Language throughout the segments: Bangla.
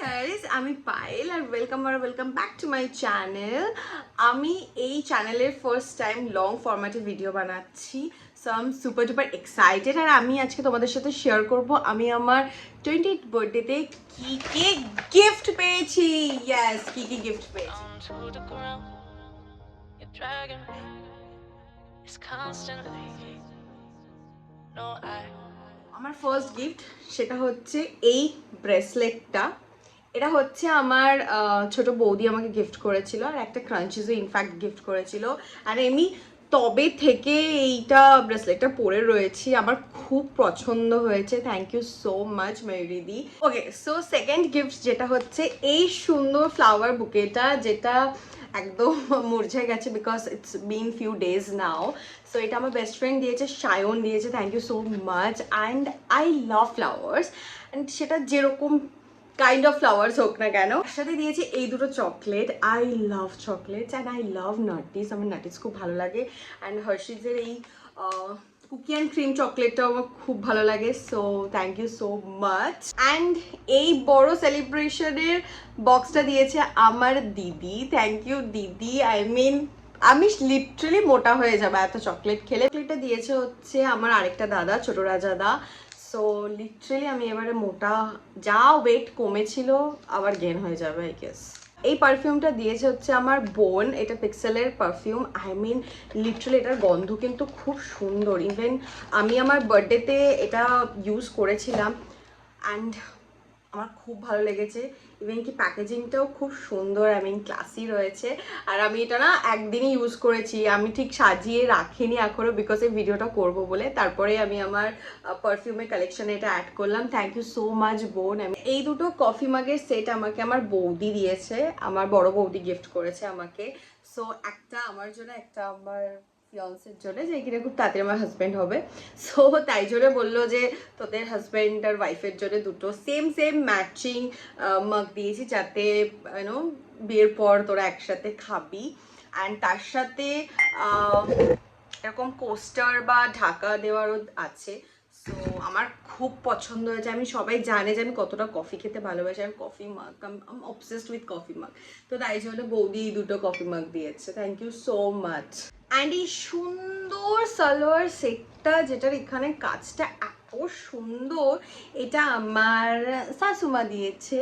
গাইস, আমি পায়েল আর welcome back to my channel. আমি এই চ্যানেলের ফার্স্ট টাইম লং ফরম্যাটে ভিডিও বানাচ্ছি, so I am super duper excited. আর আমি আজকে তোমাদের সাথে শেয়ার করব আমি আমার 20th বার্থডেতে কি কি গিফট পেয়েছি। ইয়েস, কি কি গিফট পেয়েছি। আমার ফার্স্ট গিফট সেটা হচ্ছে এই ব্রেসলেটটা। এটা হচ্ছে আমার ছোট বৌদি আমাকে গিফট করেছিল, আর একটা ক্রাঞ্চিজও ইনফ্যাক্ট গিফট করেছিল। আর এমনি তবে থেকে এইটা ব্রেসলেটটা পরে রয়েছি, আমার খুব পছন্দ হয়েছে। থ্যাংক ইউ সো মাচ ময়ূরীদি। ওকে, সো সেকেন্ড গিফট যেটা হচ্ছে এই সুন্দর ফ্লাওয়ার বুকেটা, যেটা একদম মুরঝায় গেছে because it's been few days now. So এটা আমার বেস্ট ফ্রেন্ড দিয়েছে, সায়ন দিয়েছে। Thank you so much. And I love flowers, and সেটা যেরকম কাইন্ড অফ ফ্লাওয়ার্স হোক না কেন। সাথে দিয়েছি এই দুটো chocolate. I love chocolates and I love Nutties, আমার নাটিস খুব ভালো লাগে। অ্যান্ড হার্শিজের এই কুকি অ্যান্ড ক্রিম চকলেটটাও আমার খুব ভালো লাগে। So thank you so much. And এই বড় সেলিব্রেশনের বক্সটা দিয়েছে আমার দিদি। থ্যাংক ইউ দিদি। আই মিন আমি লিটারালি মোটা হয়ে যাবো এত চকলেট খেলে। চকলেটটা দিয়েছে হচ্ছে আমার আরেকটা দাদা, ছোট রাজাদা। সো লিটারালি আমি এবারে মোটা, যা ওয়েট কমেছিল আবার গেন হয়ে যাবে আই গেস। এই পারফিউমটা দিয়েছে হচ্ছে আমার বোন, এটা পিক্সেলের পারফিউম। আই মিন লিটারালি এটার গন্ধ কিন্তু খুব সুন্দর। ইভেন আমি আমার বার্থডেতে এটা ইউজ করেছিলাম অ্যান্ড আমার খুব ভালো লেগেছে। ইভেন কি প্যাকেজিংটাও খুব সুন্দর, আই মিন ক্লাসি রয়েছে। আর আমি এটা না একদিনই ইউজ করেছি, আমি ঠিক সাজিয়ে রাখিনি এখনও, বিকজ এই ভিডিওটা করব বলে। তারপরে আমি আমার পারফিউমের কালেকশানে এটা অ্যাড করলাম। থ্যাংক ইউ সো মাচ বোন। এই দুটো কফি মাগের সেট আমাকে আমার বৌদি দিয়েছে, আমার বড় বৌদি গিফট করেছে আমাকে। সো একটা আমার জন্য, একটা আমার ফিয়ান্সের জন্য, যে কিনা খুব তাড়াতাড়ি আমার হাজব্যান্ড হবে। সো তাই জন্য বললো যে তোদের হাজব্যান্ড আর ওয়াইফের জন্য দুটো সেম ম্যাচিং মাগ দিয়েছি, যাতে ইউনো বিয়ের পর তোরা একসাথে খাবি। অ্যান্ড তার সাথে এরকম কোস্টার বা ঢাকা দেওয়ারও আছে। সো আমার খুব পছন্দ হয়েছে। আমি সবাই জানে যে আমি কতটা কফি খেতে ভালোবাসি, আমি কফি মাগ, আম অবসেসড উইথ কফি মাগ। তো তাই জন্য বৌদি দুটো কফি মাগ দিয়েছে। Thank you so much. And এই সুন্দর সালোয়ার সেটটা, যেটার এখানে কাজটা এত সুন্দর, এটা আমার শাশুমা দিয়েছে।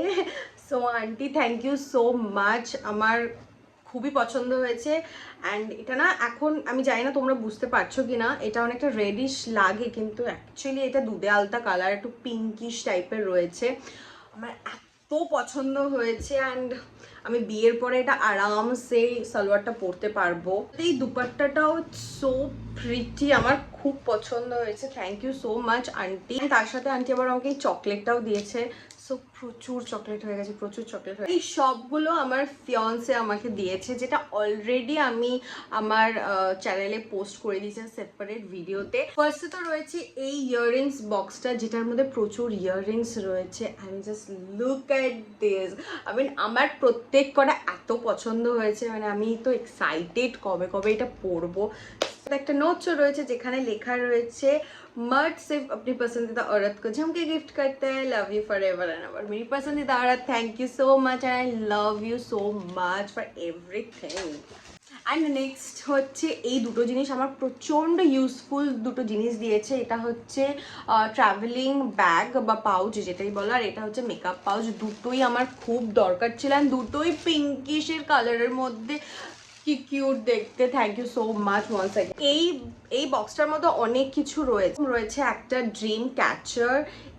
So aunty thank you so much, আমার খুবই পছন্দ হয়েছে। অ্যান্ড এটা না, এখন আমি জানি না তোমরা বুঝতে পারছো কি না, এটা অনেকটা রেডিশ লাগে কিন্তু অ্যাকচুয়ালি এটা দুধে আলতা কালার, একটু পিঙ্কিশ টাইপের রয়েছে। আমার এত পছন্দ হয়েছে। অ্যান্ড আমি বিয়ের পরে এটা আরামসে সালোয়ারটা পরতে পারবো। এই দুপাট্টাটাও সো প্রিটি, আমার খুব পছন্দ হয়েছে। Thank you so much aunty. তার সাথে আন্টি আবার আমাকে এই চকলেটটাও দিয়েছে। সো প্রচুর চকলেট হয়ে গেছে, প্রচুর চকলেট হয়ে গেছে। এই সবগুলো আমার ফিয়ন্সে আমাকে দিয়েছে, যেটা অলরেডি আমি আমার চ্যানেলে পোস্ট করে দিয়েছি সেপারেট ভিডিওতে। ফার্স্টে তো রয়েছে এই ইয়াররিংস বক্সটা, যেটার মধ্যে প্রচুর ইয়াররিংস রয়েছে। And just look at this. I mean আমার প্রত্যেক কটা এত পছন্দ হয়েছে, মানে আমি তো এক্সাইটেড কবে এটা পরবো। একটা নোটসও রয়েছে যেখানে লেখা রয়েছে मर्द सिर्फ अपनी पसंदीदा औरत को झुमके गिफ्ट करता है, love you for ever and ever. मेरी पसंदीदा औरत, thank you so much and I love you so much for everything. And next হচ্ছে এই দুটো জিনিস আমার প্রচণ্ড ইউজফুল দুটো জিনিস দিয়েছে। এটা হচ্ছে ট্রাভেলিং ব্যাগ বা পাউচ যেটাই বলো, আর এটা হচ্ছে মেকআপ পাউচ। দুটোই আমার খুব দরকার ছিল, অ্যান্ড দুটোই পিঙ্কিশের কালারের মধ্যে, কি কিউট দেখতে। Thank you so much once again. এই বক্সটার মধ্যে অনেক কিছু রয়েছে একটা ড্রিম ক্যাচার।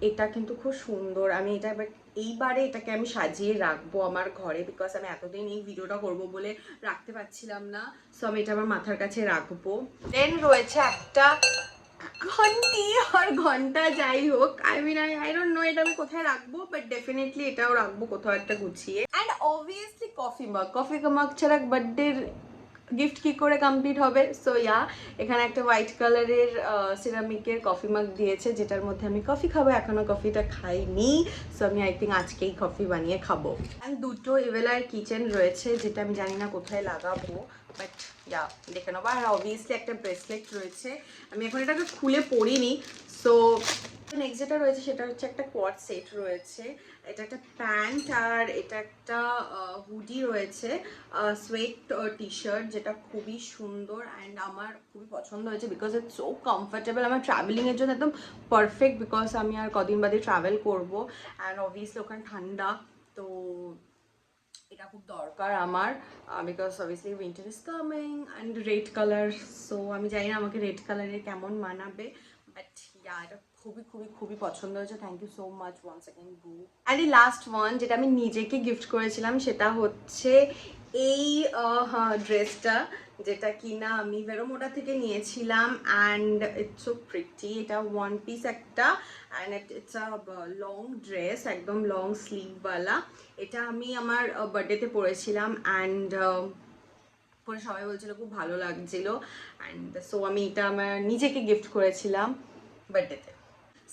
এটা কিন্তু খুব সুন্দর। আমি এটা এইবারে এটাকে আমি সাজিয়ে রাখবো আমার ঘরে, বিকজ আমি এতদিন এই ভিডিওটা করব বলে রাখতে পারছিলাম না। সো আমি এটা আমার মাথার কাছে রাখবো। দেন রয়েছে একটা ঘন্টি আর ঘন্টা, যাই হোক I mean I don't know এটা আমি কোথায় রাখবো, বাট ডেফিনেটলি এটাও রাখবো কোথাও একটা গুছিয়ে। অ্যান্ড অবভিয়াসলি কফি মাগ ছাড়া বার্থডের গিফট কি করে কমপ্লিট হবে। সো ইয়া, এখানে একটা হোয়াইট কালারের সিরামিকের কফি মাগ দিয়েছে, যেটার মধ্যে আমি কফি খাবো। এখনো কফিটা খাইনি, সো আমি আই থিঙ্ক আজকেই কফি বানিয়ে খাবো। অ্যান্ড দুটো ইভেলার কিচেন রয়েছে, যেটা আমি জানি না কোথায় লাগাবো, বাট ইয়া দেখে নেবো। আর অবভিয়াসলি একটা ব্রেসলেট রয়েছে, আমি এখন এটাকে খুলে পরিনি। সো নেক্সট যেটা রয়েছে সেটা হচ্ছে একটা কোয়াড সেট রয়েছে, এটা একটা প্যান্ট আর এটা একটা হুডি রয়েছে, সোয়েট টি শার্ট, যেটা খুবই সুন্দর অ্যান্ড আমার খুবই পছন্দ হয়েছে বিকজ ইটস সো কমফর্টেবল। আমার ট্রাভেলিংয়ের জন্য একদম পারফেক্ট বিকজ আমি আর কদিন বাদে ট্রাভেল করবো অ্যান্ড অবভিয়াসলি ওখানে ঠান্ডা, তো এটা খুব দরকার আমার because obviously winter is coming and red colour, so আমি জানি না আমাকে রেড কালারে কেমন মানাবে, বাট ইয়া এটা খুবই খুবই খুবই পছন্দ হয়েছে। Thank you so much once again boo. And এই লাস্ট ওয়ান যেটা আমি নিজেকে গিফট করেছিলাম সেটা হচ্ছে এই ড্রেসটা, যেটা কিনা আমি ভেরোমোটা থেকে নিয়েছিলাম অ্যান্ড ইটস সো প্রিটি। এটা ওয়ান পিস একটা and it's a long dress, একদম লং স্লিভওয়ালা। এটা আমি আমার বার্থডেতে পরেছিলাম অ্যান্ড পরে সবাই বলছিল খুব ভালো লাগছিল অ্যান্ড সো আমি এটা আমার নিজেকে গিফট করেছিলাম বার্থডেতে।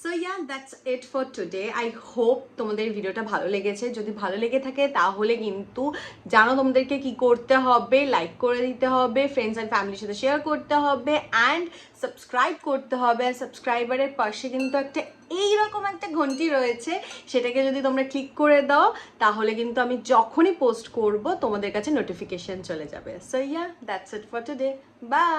So yeah that's it for today. I hope তোমাদের ভিডিওটা ভালো লেগেছে। যদি ভালো লেগে থাকে তাহলে কিন্তু জানো তোমাদেরকে কি করতে হবে, লাইক করে দিতে হবে, ফ্রেন্ডস অ্যান্ড ফ্যামিলির সাথে শেয়ার করতে হবে অ্যান্ড সাবস্ক্রাইব করতে হবে। আর সাবস্ক্রাইবারের পাশে কিন্তু একটা এইরকম একটা ঘন্টি রয়েছে, সেটাকে যদি তোমরা ক্লিক করে দাও তাহলে কিন্তু আমি যখনই পোস্ট করব তোমাদের কাছে নোটিফিকেশন চলে যাবে। So yeah that's it for today, by.